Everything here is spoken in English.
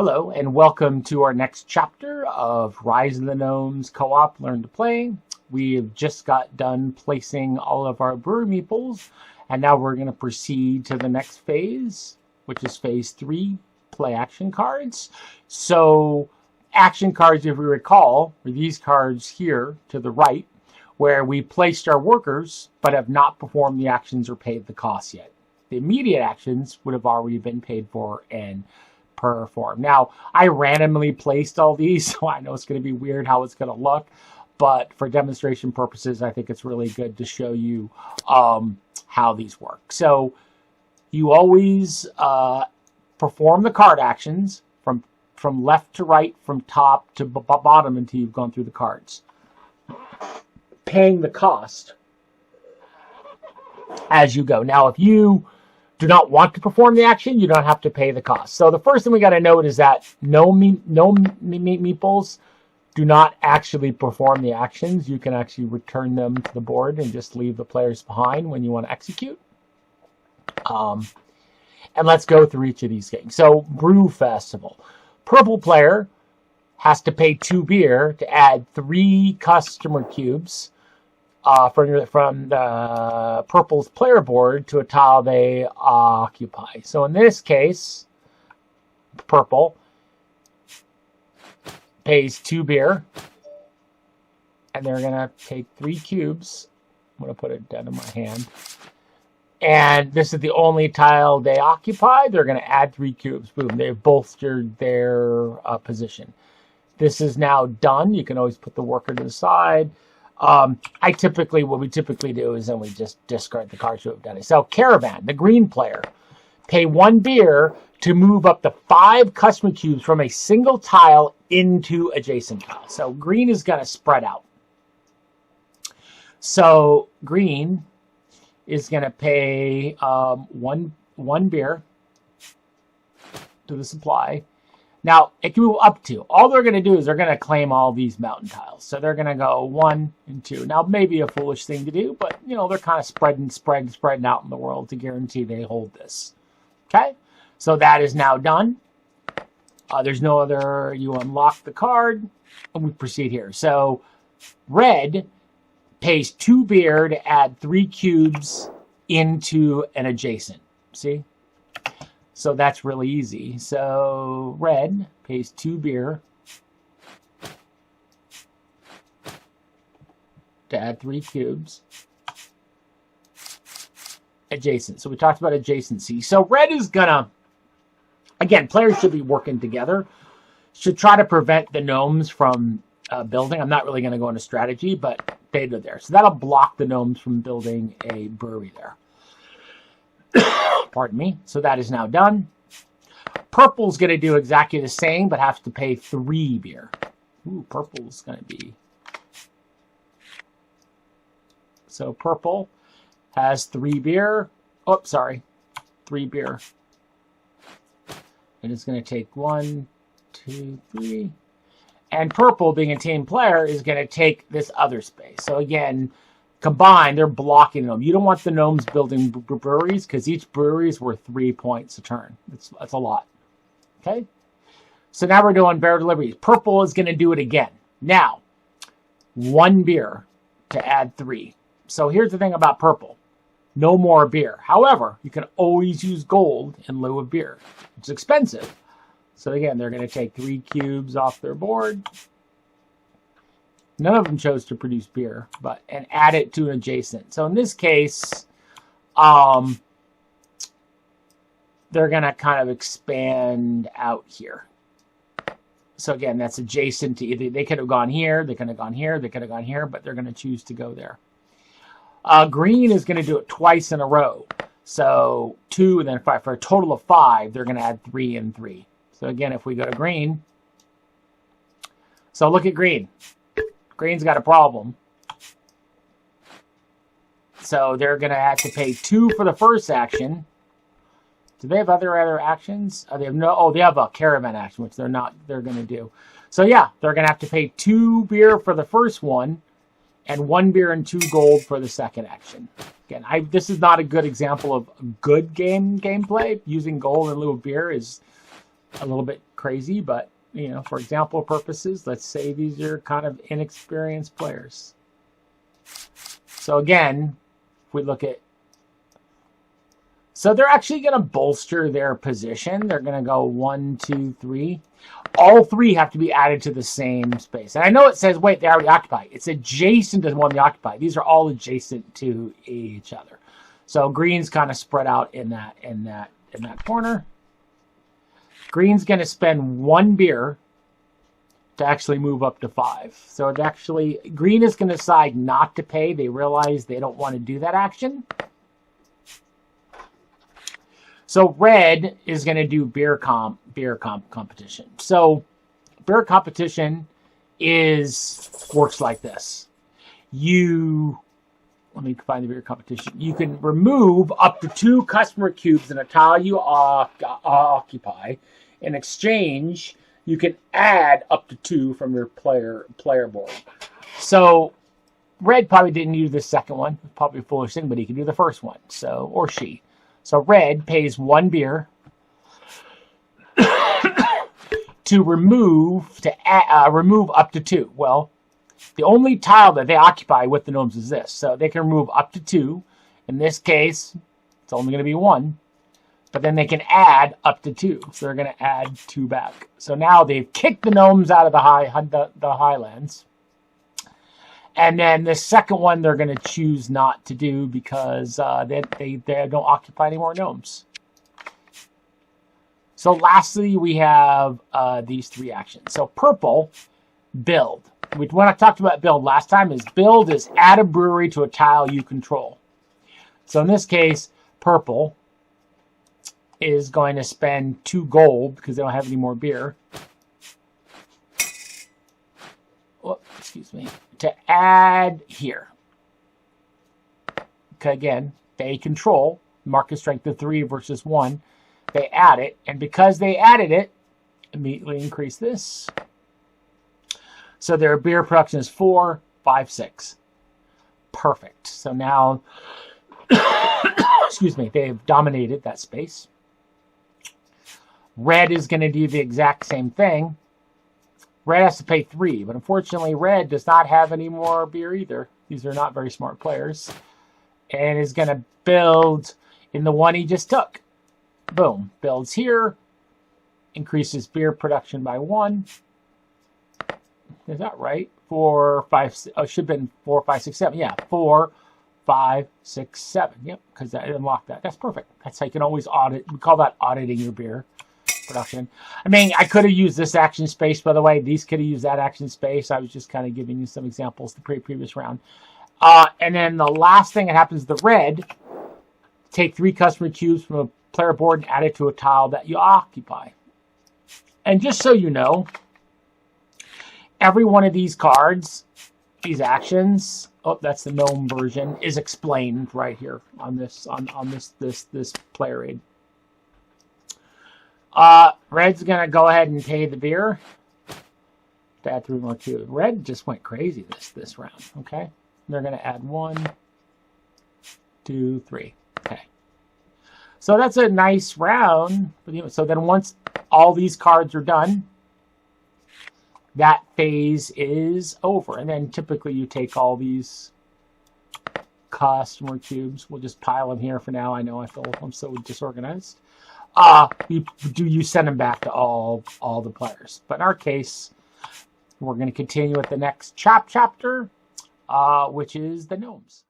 Hello, and welcome to our next chapter of Rise of the Gnomes Co-op Learn to Play. We have just got done placing all of our brewery meeples, and now we're going to proceed to the next phase, which is phase 3, play action cards. So, action cards, if we recall, are these cards here to the right, where we placed our workers, but have not performed the actions or paid the costs yet. The immediate actions would have already been paid for and performed. Now, I randomly placed all these, so I know it's going to be weird how it's going to look, but for demonstration purposes, I think it's really good to show you how these work. So, you always perform the card actions from left to right, from top to bottom until you've gone through the cards. Paying the cost as you go. Now, if you do not want to perform the action, you don't have to pay the cost. So the first thing we got to note is that no meeples do not actually perform the actions. You can actually return them to the board and just leave the players behind when you want to execute. And let's go through each of these things. So, Brew Festival. Purple player has to pay 2 beer to add 3 customer cubes from the purple's player board to a tile they occupy. So in this case, purple pays 2 beer, and they're going to take 3 cubes. I'm going to put it down in my hand. And this is the only tile they occupy. They're going to add 3 cubes. Boom, they've bolstered their position. This is now done. You can always put the worker to the side. What we typically do is then we just discard the cards to have done it. So, Caravan, the green player, pay 1 beer to move up to 5 customer cubes from a single tile into adjacent tile. So, green is going to spread out. So, green is going to pay one beer to the supply. Now, it can move up to. All they're going to do is they're going to claim all these mountain tiles. So they're going to go 1 and 2. Now, maybe a foolish thing to do, but, you know, they're kind of spreading out in the world to guarantee they hold this. Okay? So that is now done. There's no other. You unlock the card, and we proceed here. So, red pays 2 beer to add 3 cubes into an adjacent. See? So that's really easy. So red pays 2 beer to add 3 cubes. Adjacent. So we talked about adjacency. So red is gonna, again, players should be working together. Should try to prevent the gnomes from building. I'm not really going to go into strategy, but data there. So that'll block the gnomes from building a brewery there. Pardon me. So that is now done. Purple's going to do exactly the same, but has to pay 3 beer. Ooh, purple's going to be. So purple has 3 beer. Oh, sorry. 3 beer. And it's going to take 1, 2, 3. And purple, being a team player, is going to take this other space. So again, combined, they're blocking them. You don't want the gnomes building breweries because each brewery is worth 3 points a turn. That's a lot. Okay? So now we're doing bear deliveries. Purple is going to do it again. Now, 1 beer to add 3. So here's the thing about purple. No more beer. However, you can always use gold in lieu of beer. It's expensive. So again, they're going to take 3 cubes off their board. None of them chose to produce beer, and add it to an adjacent. So in this case, they're going to kind of expand out here. So again, that's adjacent to either. They could have gone here, they could have gone here, they could have gone here, but they're going to choose to go there. Green is going to do it twice in a row. So 2 and then 5. For a total of 5, they're going to add 3 and 3. So again, if we go to green. So look at green. Green's got a problem. So they're going to have to pay 2 for the first action. Do they have other actions? They have a caravan action, which they're going to do. So yeah, they're going to have to pay 2 beer for the first one and 1 beer and 2 gold for the second action. Again, this is not a good example of good gameplay. Using gold in lieu of beer is a little bit crazy. crazy, but you know, for example purposes, let's say these are kind of inexperienced players. So again, if we look at, so they're actually going to bolster their position. They're going to go 1, 2, 3. All 3 have to be added to the same space. And I know it says, wait, they already occupy. It's adjacent to the one they occupy. These are all adjacent to each other. So green's kind of spread out in that corner. Green's going to spend 1 beer to actually move up to 5. So it actually, green is going to decide not to pay. They realize they don't want to do that action. So red is going to do beer competition. So beer competition works like this. Let me find the beer competition. You can remove up to 2 customer cubes in a tile you occupy. In exchange, you can add up to 2 from your player board. So red probably didn't do the second one. It's probably a foolish thing, but he can do the first one. So, or she. So red pays 1 beer to remove up to 2. Well, the only tile that they occupy with the gnomes is this. So they can remove up to 2. In this case, it's only going to be 1. But then they can add up to 2. So they're going to add 2 back. So now they've kicked the gnomes out of the highlands. And then the second one they're going to choose not to do because they don't occupy any more gnomes. So lastly, we have these 3 actions. So purple, build. When I talked about build last time, build is add a brewery to a tile you control. So in this case, purple is going to spend 2 gold because they don't have any more beer. Oh, excuse me. To add here. Okay, again, they control market strength of 3 versus 1. They add it, and because they added it, immediately increase this. So their beer production is 4, 5, 6. Perfect. So now, excuse me, they've dominated that space. Red is going to do the exact same thing. Red has to pay 3, but unfortunately red does not have any more beer either. These are not very smart players. And is going to build in the one he just took. Boom. Builds here. Increases beer production by 1. Is that right? 4, 5, 6, oh, it should have been 4, 5, 6, 7. Yeah, 4, 5, 6, 7. Yep, because I unlocked that. That's perfect. That's how you can always audit. We call that auditing your beer production. I mean, I could have used this action space, by the way. These could have used that action space. I was just kind of giving you some examples the previous round. And then the last thing that happens, the red, take 3 customer cubes from a player board and add it to a tile that you occupy. And just so you know, every one of these cards, these actions, oh, that's the gnome version, is explained right here on this this player aid. Red's gonna go ahead and pay the beer to add 3 more cubes. Red just went crazy this round. Okay, they're gonna add 1, 2, 3. Okay, so that's a nice round. So then once all these cards are done, that phase is over. And then typically you take all these customer cubes. We'll just pile them here for now. I know I'm so disorganized. You send them back to all the players. But in our case, we're going to continue with the next chapter, which is the gnomes.